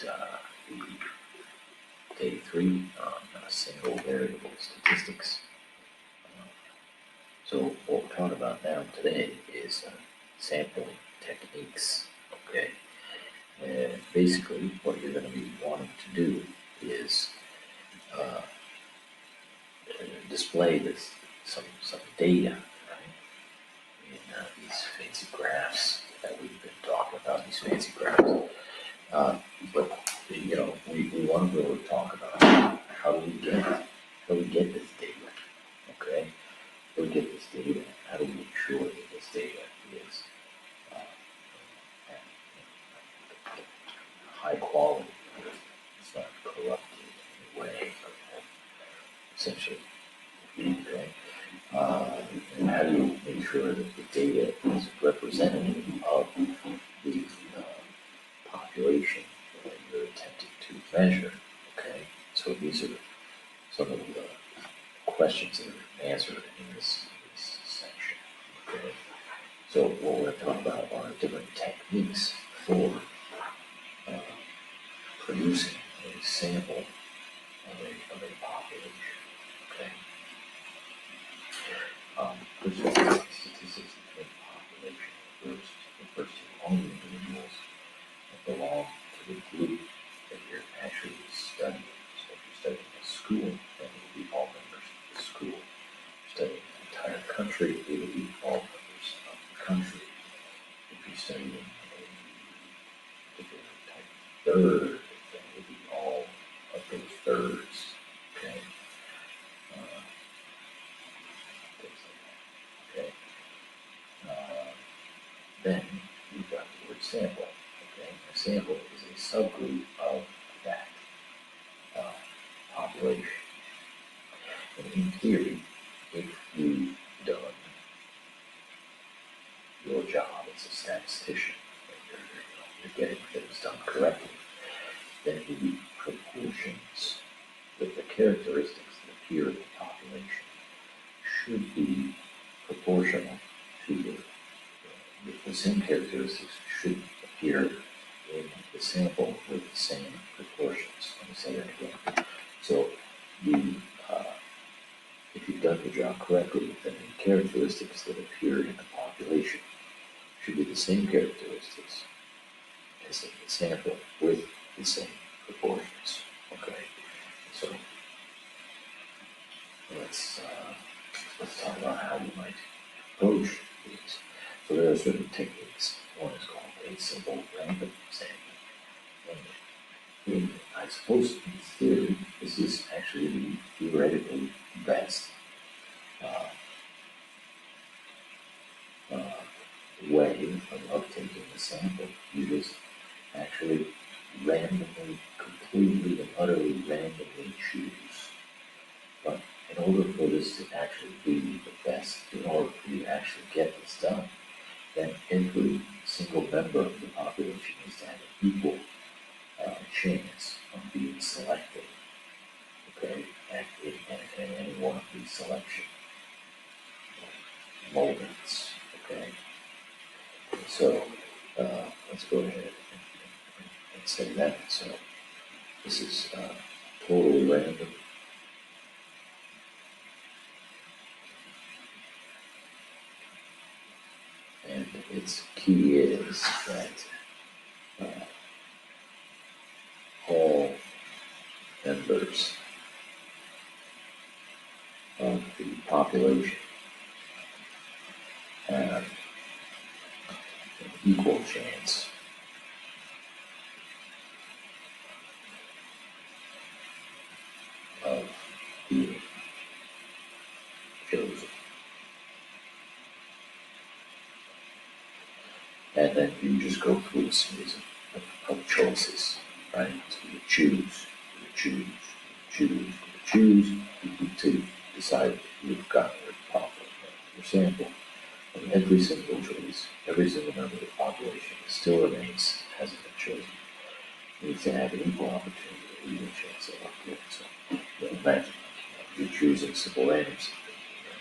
the day 3 on single variable statistics. So what we're talking about now today is sampling techniques, okay? And basically what you're going to be wanting to do is display some data, right? In these fancy graphs that we've been talking about, these fancy graphs. But you know, we want to be able to talk about how do we get this data, okay? How do we get this data? How do we make sure that this data is high quality? It's not corrupted in any way, okay? Essentially, okay? And how do you make sure that the data is representative of the population that you're attempting to measure, okay? So these are some of the questions that are answered in this section, okay? So what we're going to talk about are different techniques for producing a sample of a population, okay? First of all, statistics of population refers to only individuals that belong to the group that you're actually studying. So if you're studying a school, then it will be all members of the school. If you're studying an entire country, it will be all members of the country. If you're studying a particular type of third, then it will be all of those thirds, okay? Things like that, okay? Then you've got the word sample, okay? A sample is a subgroup of that population. And in theory, if you've done your job as a statistician, you're getting things done correctly, then the proportions, the characteristics that appear in the population should be proportional to the same characteristics should appear in the sample with the same proportions. Let me say that again. So if you've done your job correctly, then the characteristics that appear in the population should be the same characteristics as in the sample with the same proportions. Okay, so let's talk about how you might approach these. So there are certain techniques. One is called a simple random sampling. And I suppose in theory, this is actually the theoretically best way of taking a sample. You just actually randomly, completely and utterly randomly choose. But in order for this to actually be the best, in order for you to actually get this done, then every single member of the population needs to have an equal chance of being selected, okay, at any one of these selection moments, okay. So let's go ahead and say that. So this is totally random. And its key is that all members of the population have an equal chance of being chosen. And then you just go through a series of choices, right? So you choose to decide if you've got your sample. And every single choice, every single member of the population still remains, hasn't been chosen. You need to have an equal opportunity, an equal chance of getting. So imagine you're choosing simple random something.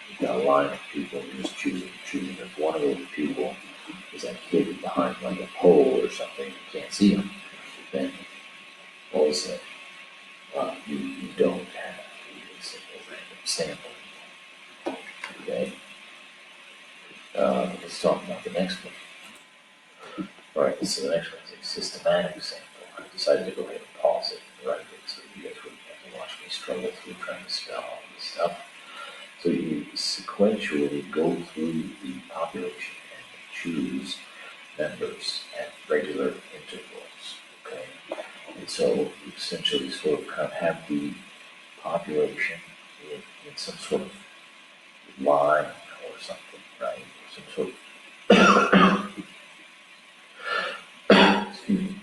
You've got a line of people, you're just choosing. If one of those people is like hidden behind like a pole or something, you can't see them, then because you don't have a simple random sample. Okay, let's talk about the next one. All right, so the next one is a systematic sample. I decided to go ahead and pause it and write it so you guys wouldn't have to watch me struggle through trying to spell all this stuff. So you sequentially go through the population and choose members at regular intervals. Okay, and so you essentially sort of kind of have the population in some sort of line or something, right? Some sort of excuse me,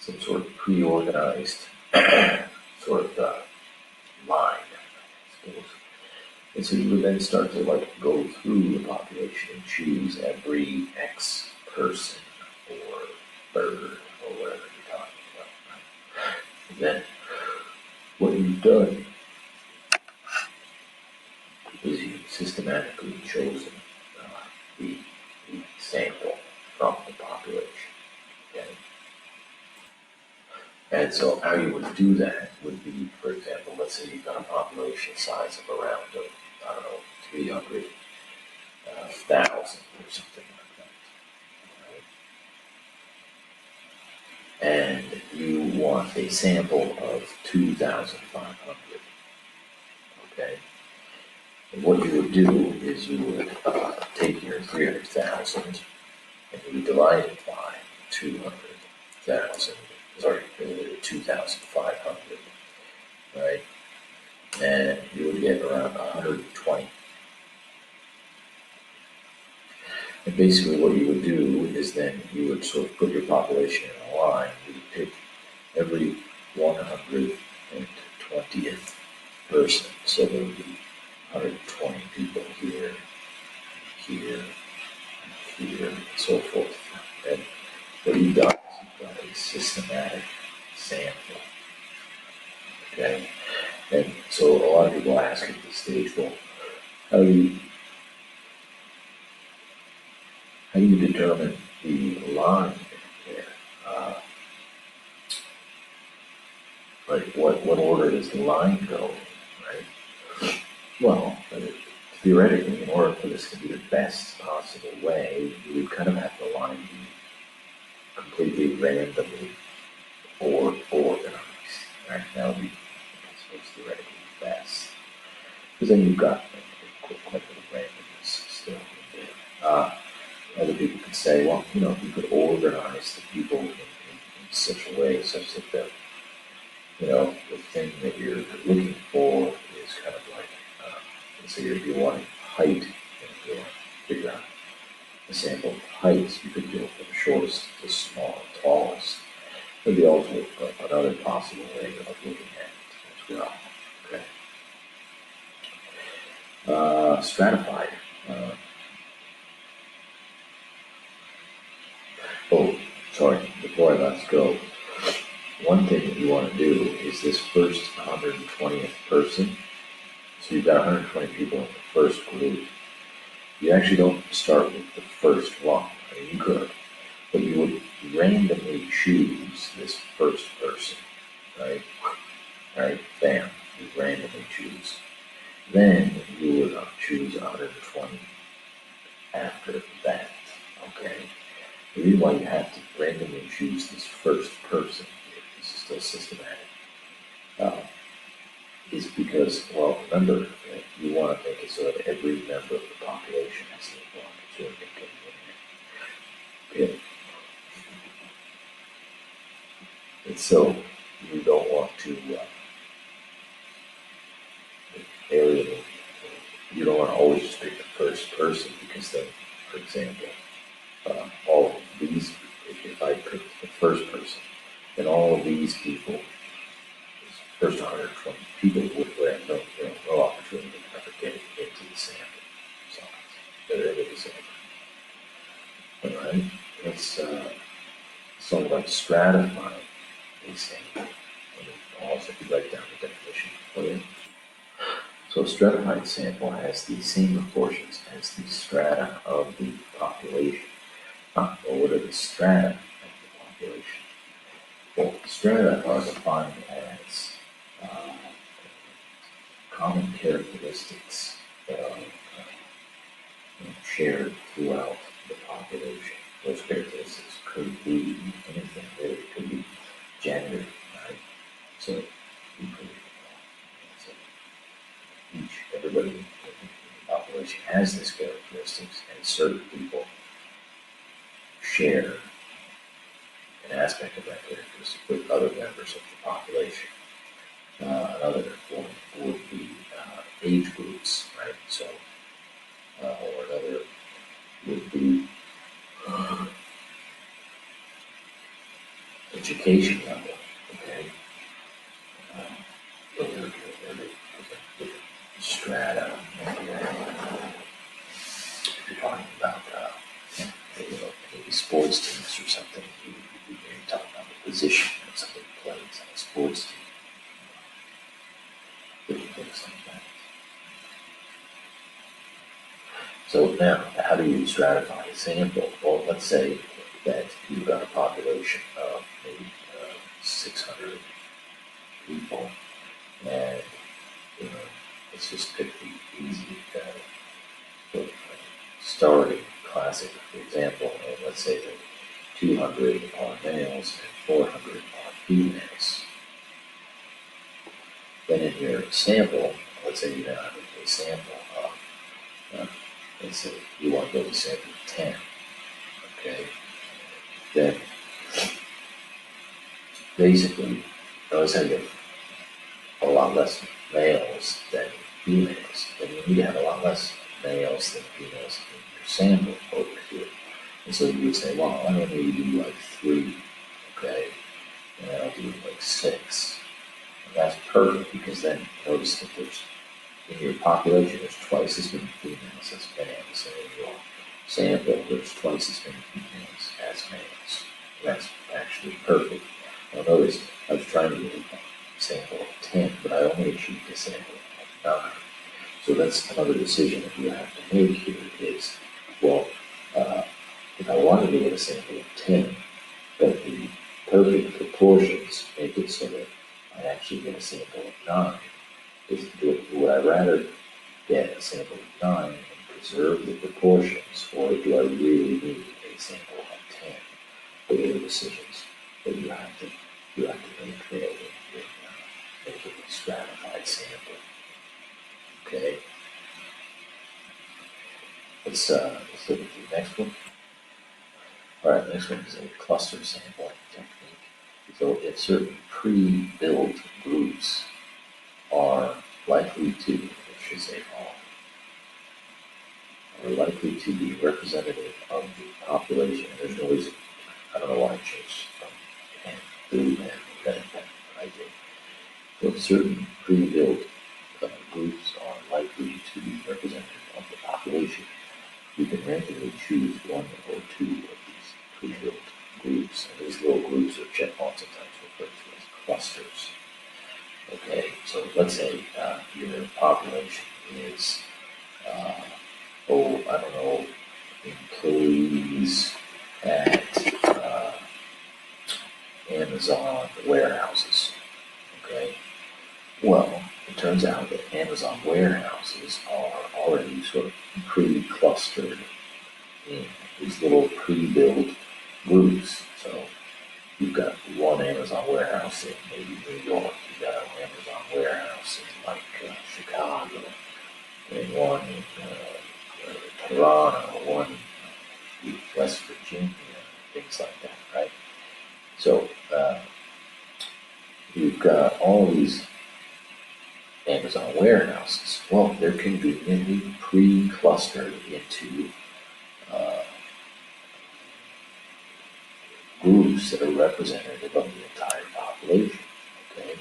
some sort of pre-organized sort of line, I suppose. And so you would then start to like go through the population and choose every X person or bird or whatever you're talking about. Right? And then what you've done is you've systematically chosen the sample from the population. Okay? And so how you would do that would be, for example, let's say you've got a population size of around, I don't know, 300,000 or something like that. Right? And you want a sample of 2,500. Okay? And what you would do is you would take your 300,000 and you would divide it by 200,000. Sorry, 2,500, right? And you would get around 120. And basically what you would do is then you would sort of put your population in a line. You would pick every 120th person. So there would be 120 people here, here, here, and so forth. And what you've done is you've got a systematic sample. Okay? And so a lot of people ask at this stage, well, how do you determine the line there? Like what order does the line go in, right? Well, theoretically, in order for this to be the best possible way, you would kind of have the line be completely randomly or organized, right? That would be, I suppose, theoretically best. Because then you've got quite a bit of randomness still in there. Other people could say, well, you could organize the people in such a way such that the thing that you're looking for is kind of like, let's say you're wanting height, and if you want to figure out the sample of heights, you could go from shortest to tallest. That'd be also another possible way of looking at it as well. Okay. Stratified. Oh, sorry, before I let go, one thing that you want to do is this first 120th person. So you've got 120 people in the first group. You actually don't start with the first one. I mean, you could, but you would randomly choose this first person, right? Right? Bam, you randomly choose. Then you would choose 120 after that, okay? The reason why you have to randomly choose this first person, if this is still systematic, is because, well, remember, you want to make it so that every member of the population has the opportunity to get in there. Okay. And so you don't want to alienate. You don't want to always just pick the first person because then, for example, all of these, if I pick the first person, then all of these people, this first 120 people would have no opportunity to ever get into the sample size. They're into the sample. All right, let's talk about stratifying a sample. And also, if you write down the definition for you. So a stratified sample has the same proportions as the strata of the population. Well, what are the strata of the population? Well, strata are defined as common characteristics that are shared throughout the population. Those characteristics could be anything really. It could be gender, right? So you could, so everybody in the population has these characteristics, and certain people share an aspect of that characteristic with other members of the population. Another one would be age groups, right? So, or another would be education level, okay? Those are different strata. If you're talking about maybe sports teams or something, you're talking about the position that somebody plays on a sports team, different things like that. So now, how do you stratify a sample? Well, let's say that you've got a population of maybe 600 people, and let's just pick the easy starting classic example, and let's say that 200 are males and 400 are females. Then in your sample, let's say you now have a sample of, let's say you want to go to sample of 10, okay? Then basically, notice how you have a lot less males than females. Then you need to have a lot less males than females in your sample over here. And so you would say, well, I don't need to do like 3, okay? And I'll do like 6. And that's perfect, because then notice that in your population, there's twice as many females as males. And in your sample, there's twice as many females as males. And that's actually perfect. Now notice, I was trying to get a sample of 10, but I only achieved a sample of 9. So that's another decision that you have to make here is, well, if I wanted to get a sample of 10, but the perfect proportions make it so that I actually get a sample of 9, would I rather get a sample of 9 and preserve the proportions, or do I really need a sample of 10? Those are decisions that you have to make there when making a stratified sample. Okay. Let's look at the next one. All right, next one is a cluster sampling technique. So if certain pre-built groups are likely to, I should say all, are likely to be representative of the population. There's no reason, I don't know why I changed from and through and then I did. So if certain pre-built groups are likely to be representative of the population, you can randomly choose 1 or 2 of these pre-built groups. And these little groups or checkmarks sometimes referred to as clusters. Okay, so let's say your population is, I don't know, employees at Amazon warehouses. Okay, well, it turns out that Amazon warehouses are already sort of pre-clustered in these little pre-built groups. So you've got one Amazon warehouse in maybe New York, you've got an Amazon warehouse in like Chicago, and one in Toronto, one in West Virginia, things like that, right? So you've got all these Amazon warehouses. Well, they're conveniently pre-clustered into groups that are representative of the entire population. Okay,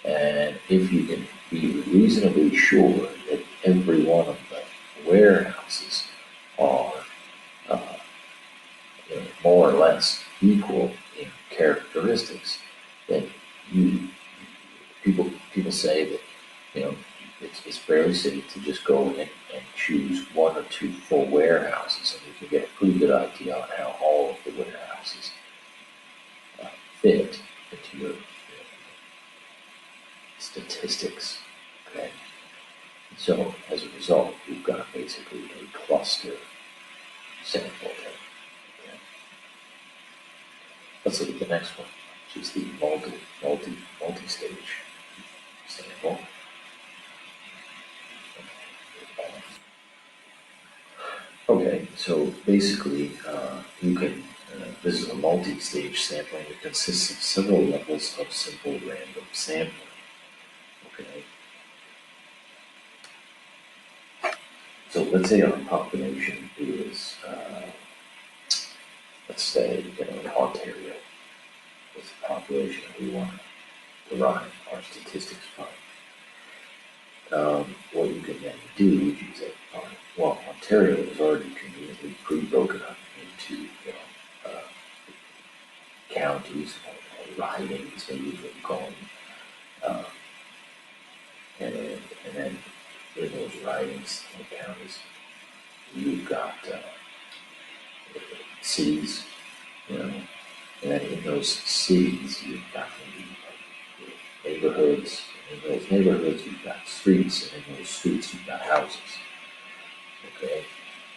and if you can be reasonably sure that every one of the warehouses are more or less equal in characteristics, then people say that it's fairly safe to just go and choose 1 or 2 full warehouses, and you can get a pretty good idea on how all of the warehouses fit into your statistics, okay? So as a result, you've got basically a cluster sample there. Okay? Let's look at the next one, which is the multi-stage sample. Okay, so basically, you can, this is a multi-stage sampling. It consists of several levels of simple random sampling. Okay. So let's say our population is, let's say, Ontario. What's the population we want to derive our statistics from? What you can then do is use that. Well, Ontario is already conveniently pre-broken up into counties or ridings, maybe you would call them. And then in those ridings and counties, you've got cities, and then in those cities, you've got maybe neighborhoods. In those neighborhoods, you've got streets, and in those streets, you've got houses. Okay,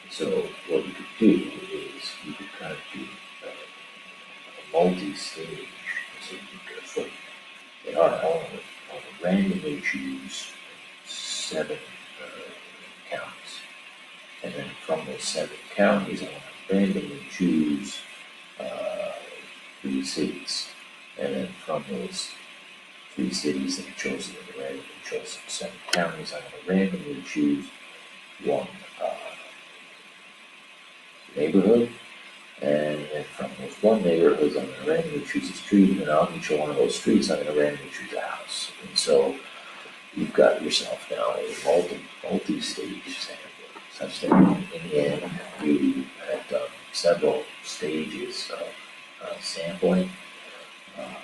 so what you could do is you could kind of do a multi-stage. So you could, for in our element, I would randomly choose 7 counties, and then from those 7 counties, I want to randomly choose 3 cities, and then from those 3 cities that are chosen in the randomly chosen 7 counties, I'm going to randomly choose 1 neighborhood, and then from those 1 neighborhood, I'm going to randomly choose a street, and on each one of those streets, I'm going to randomly choose a house. And so you've got yourself now a multi-stage sample, such that in the end, you have done several stages of sampling, and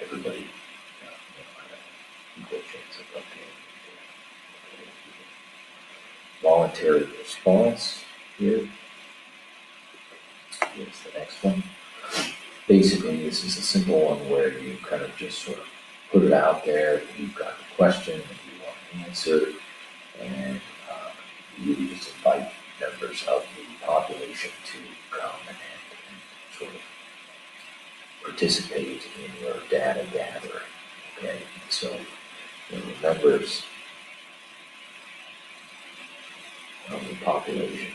everybody had an equal chance of obtaining voluntary response here. Here's the next one. Basically, this is a simple one where you kind of just sort of put it out there. You've got the question that you want to answer, and you just invite members of the population to come and sort of participate in your data gathering. Okay, so the members of the population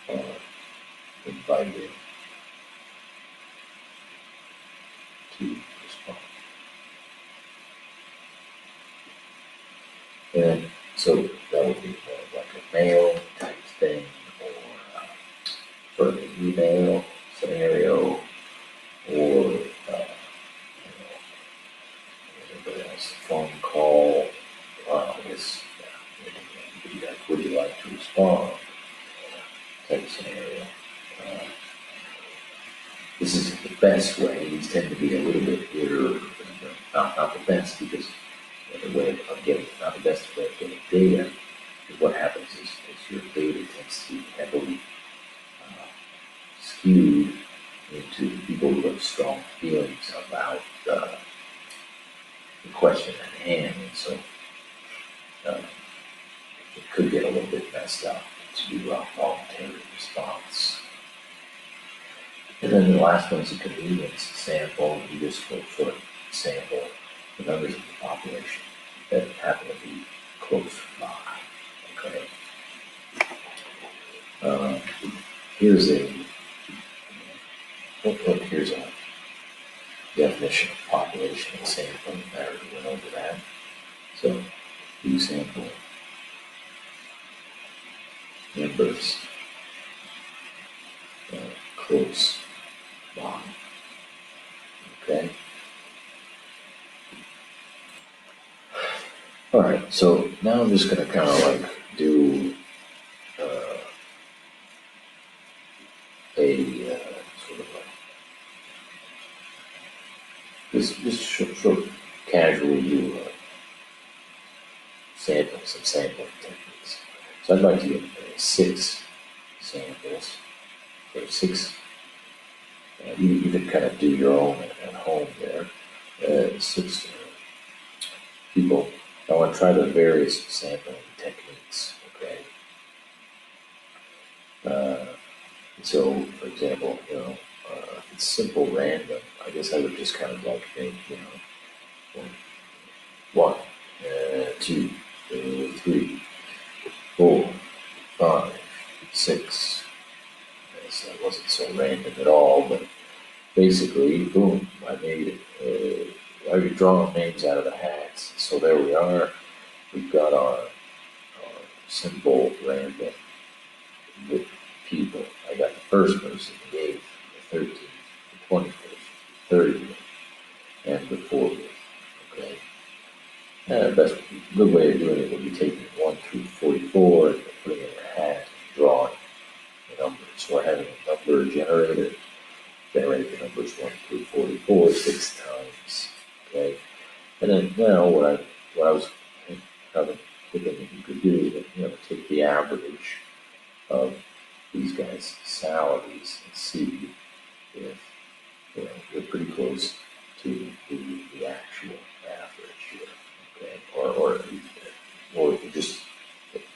are invited to respond. And so that would be more like a mail type thing, or sort of an email scenario, or anybody else, a phone call. I guess you could be like, would you like to respond? Type scenario. This is the best way. These tend to be a little bit weirder, not the best, because the way of getting, not the best way of getting data, because what happens is your data tends to be heavily skewed into people who have strong feelings about the question at hand, and so it could get a little bit messed up to do a voluntary response. And then the last one is a convenience sample. You just go sort of sample the members of the population that happen to be close by. Okay. Here's here's a definition of population and sampling. I already went over that. So you sample members close by. Okay. All right. So now I'm just going to kind of like do a sort of just sort of casually do some sampling techniques. So I'd like to get 6 samples, or 6 You can kind of do your own at home there. 6 people. I want to try the various sampling techniques. Okay. So, for example, it's simple random. I guess I would just kind of like think, one, 2, 3, 4, 5, 6. Yes, that wasn't so random at all, but basically, boom, I made it. I was drawing names out of the hats. So there we are. We've got our simple random with people. I got the first person, the 8th, the 13th, the 21st, the 30th, and the 40th. Okay. Best good way of doing it would be taking 1 through 44 and putting it in a hat and drawing the numbers. So we're having a number generator, generate the numbers 1 through 44 6 times. Okay. And then now what I was thinking you could do is take the average of these guys' salaries and see if they're pretty close to the actual average here. Okay. Or just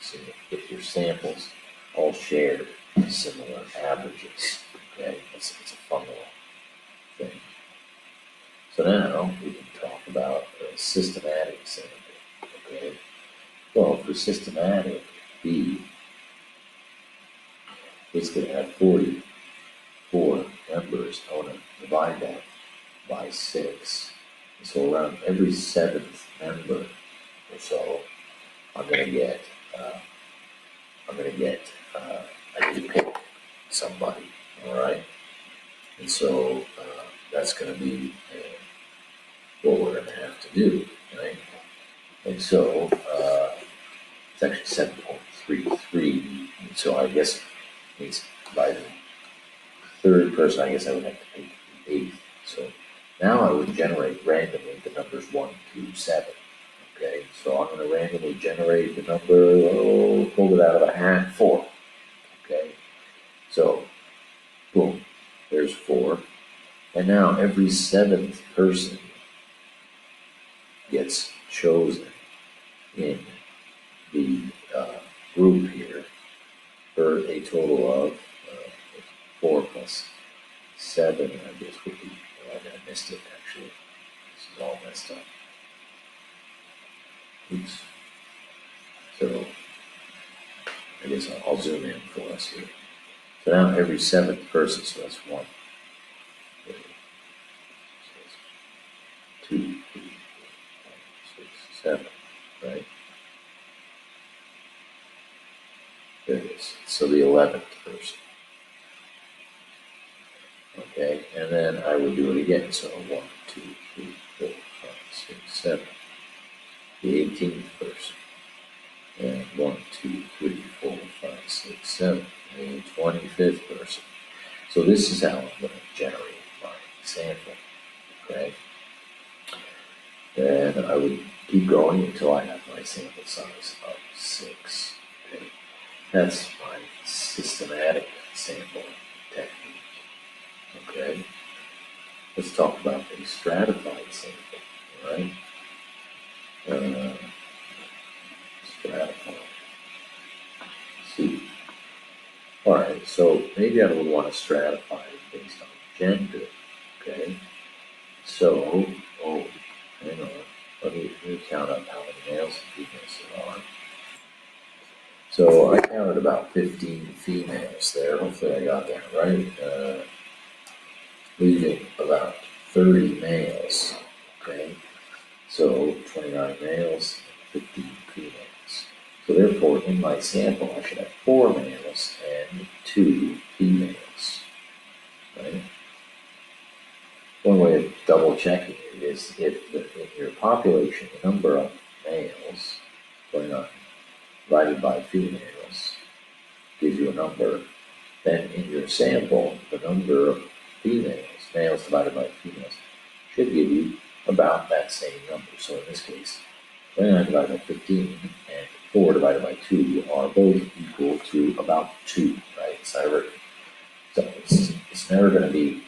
see if your samples all share similar averages. Okay. It's a funnel thing. So now we can talk about a systematic sample. Okay. Well, for systematic, B, it's going to have 44 members. I want to divide that by 6. So around every 7th member or so, I'm going to get, I need to pick somebody, all right? And so that's going to be what we're going to have to do, right? And so it's actually 7.33. And so I guess it means by the third person, I guess I would have to pick the 8th. So now I would generate randomly the numbers 1 through 7. Okay, so I'm going to randomly generate the number, pulled it out of a hat, 4. Okay, so boom, there's 4. And now every 7th person gets chosen in the group here for a total of 4 plus 7, I guess would be, I missed it actually. This is all messed up. Oops. So I guess I'll zoom in for us here. So now every 7th person, so that's 1, 2, 3, 4, 5, 6, 7, right? There it is. So the 11th person. Okay, and then I would do it again. So 1, 2, 3, 4, 5, 6, 7. The 18th person. And 1, 2, 3, 4, 5, 6, 7. And the 25th person. So this is how I'm going to generate my sample. Okay. And I would keep going until I have my sample size of 6. Okay. That's my systematic sample technique. Okay. Let's talk about a stratified sample. All right. Stratified. See. All right. So maybe I would want to stratify it based on gender. Okay. So, hang on. Let me count up how many males and females there are. So I counted about 15 females there. Hopefully I got that right. Leaving about 30 males. Okay. So 29 males, 15 females. So therefore, in my sample, I should have 4 males and 2 females. Right? One way of double checking it is if in your population, the number of males, 29, divided by females, gives you a number, then in your sample, the number of females, males divided by females, should give you about that same number. So in this case, 29 divided by 15 and 4 divided by 2 are both equal to about 2, right? It's never going to be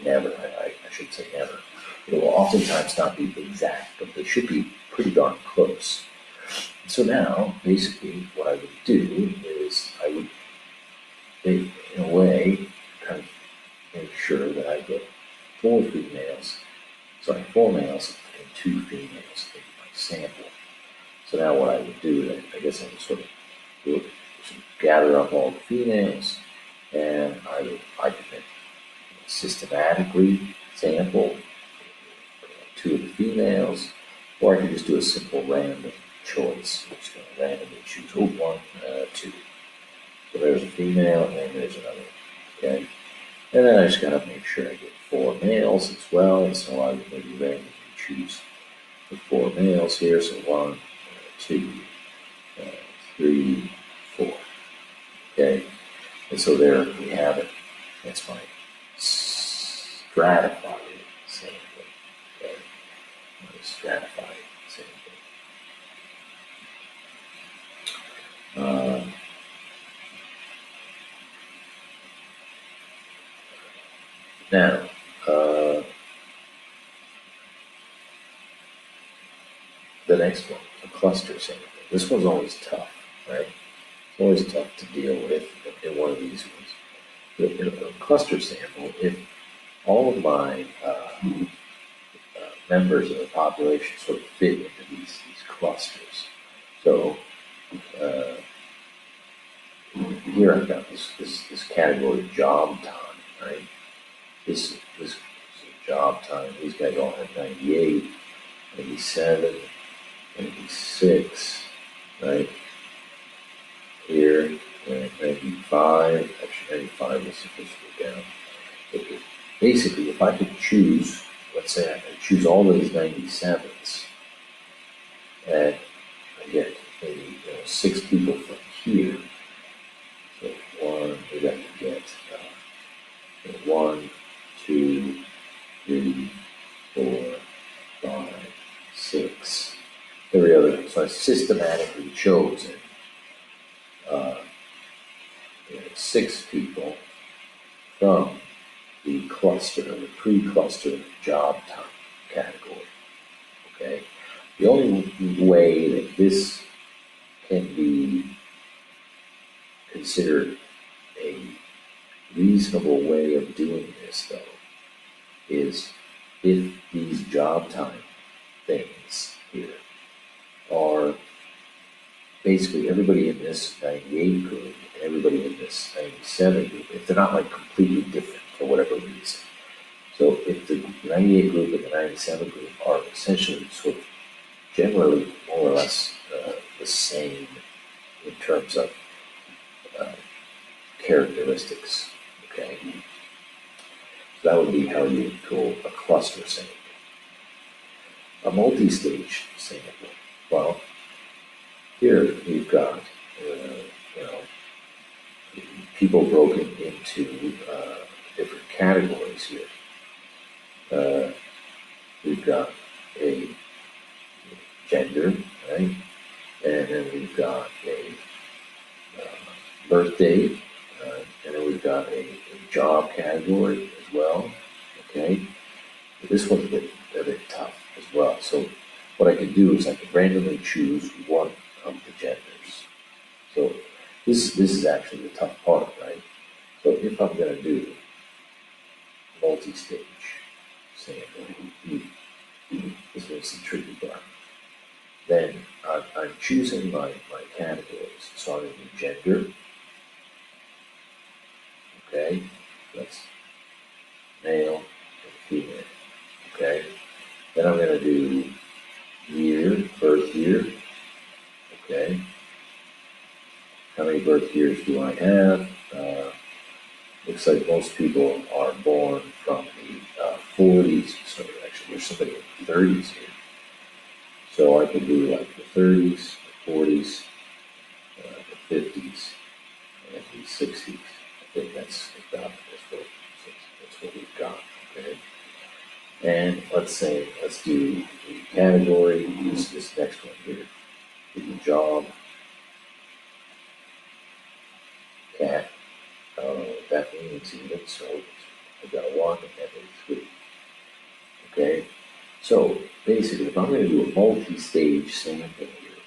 never, I should say never. It will oftentimes not be exact, but they should be pretty darn close. So now, basically, what I would do is I would, in a way, kind of make sure that I get 4 males and 2 females in my sample. So now what I would do is I guess I would sort of gather up all the females, and I could then systematically sample 2 of the females, or I could just do a simple random choice. I'm just going to randomly choose 1, 2. So there's a female, and there's another. Okay, and then I just got to make sure I get 4 males as well. So I would maybe randomly choose the 4 males here. So 1, 2, 3, 4. Okay, and so there we have it. That's my stratified sampling. Okay, my stratified sampling. Now, the next one, a cluster sampling. This one's always tough, right? It's always tough to deal with in one of these ones. In a cluster sample, if all of my members of the population sort of fit into these clusters. So here I've got this category of job time, right? This is job time. These guys all have 98, 97, 96, right? Here, 95. Actually, 95 is supposed to go down. Basically, if I could choose, let's say I could choose all those 97s, and I get maybe 6 people from here. So maybe I could get 1, 2, 3, 4, 5, 6. Every other. So I systematically chosen 6 people from the cluster, the pre-cluster job time category. Okay. The only way that this can be considered a reasonable way of doing this, though, is if these job time things here are basically everybody in this 98 group and everybody in this 97 group, if they're not like completely different for whatever reason. So if the 98 group and the 97 group are essentially sort of generally more or less the same in terms of characteristics, okay? So that would be how you would go a cluster sample. A multi-stage sample. Well, here we've got, people broken into different categories here. We've got a gender, right? And then we've got a birth date, and then we've got a job category as well, okay? But this one's a bit tough as well. So what I can do is I can randomly choose one of the genders. So this is actually the tough part, right? So if I'm going to do multi-stage sampling, this one's the tricky part. Then I'm choosing my categories. So I'm going to do gender. Okay, that's male and female. Okay, then I'm going to do year, birth year. Okay, how many birth years do I have? Looks like most people are born from the 40s. So actually, there's somebody in the 30s here. So I could do like the 30s, the 40s, the 50s, and the 60s. I think that's about that's what we've got. Okay. And let's do the category. This next one here, the job. Cat. I don't know what that means even. So I've got 1 and So basically, if I'm going to do a multi-stage sample here,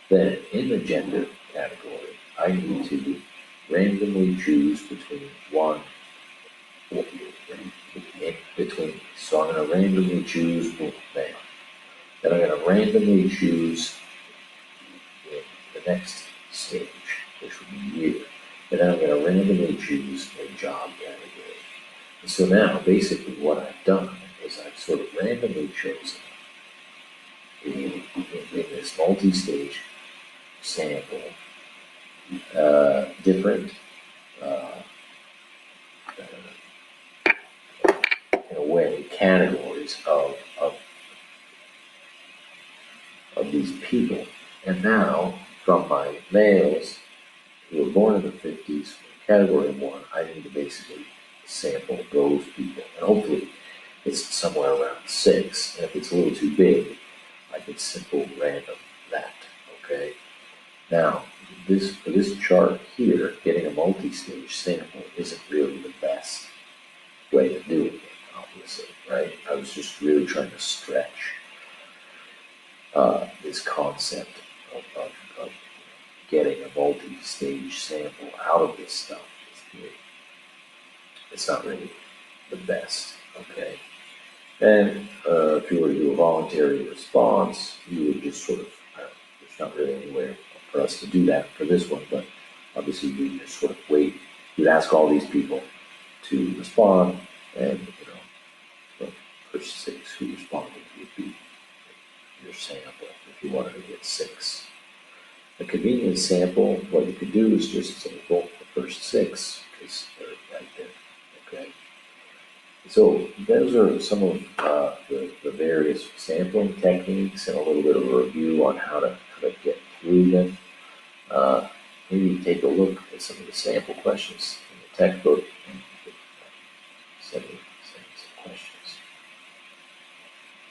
then in the gender category, I need to randomly choose between one, between, so I'm going to randomly choose male. Then I'm going to randomly choose in the next stage, which would be year. And then I'm going to randomly choose a job category. And so now, basically, what I've done is I've sort of randomly chosen in this multi-stage sample different, in a way, categories of these people. And now, from my males who were born in the 50s, category 1, I need to basically sample those people. And hopefully it's somewhere around 6. And if it's a little too big, I could simple random that, okay? Now, for this chart here, getting a multi-stage sample isn't really the best way to do it, obviously, right? I was just really trying to stretch this concept of getting a multi-stage sample out of this stuff. It's not really the best, okay? And if you were to do a voluntary response, you would just sort of, there's not really anywhere for us to do that for this one, but obviously you just sort of wait. You'd ask all these people to respond, and the first 6 who responded would be your sample if you wanted to get 6. A convenient sample, what you could do is just sample the first 6 because they're right there, okay? So those are some of the various sampling techniques and a little bit of a review on how to get through them. Maybe take a look at some of the sample questions in the textbook and send me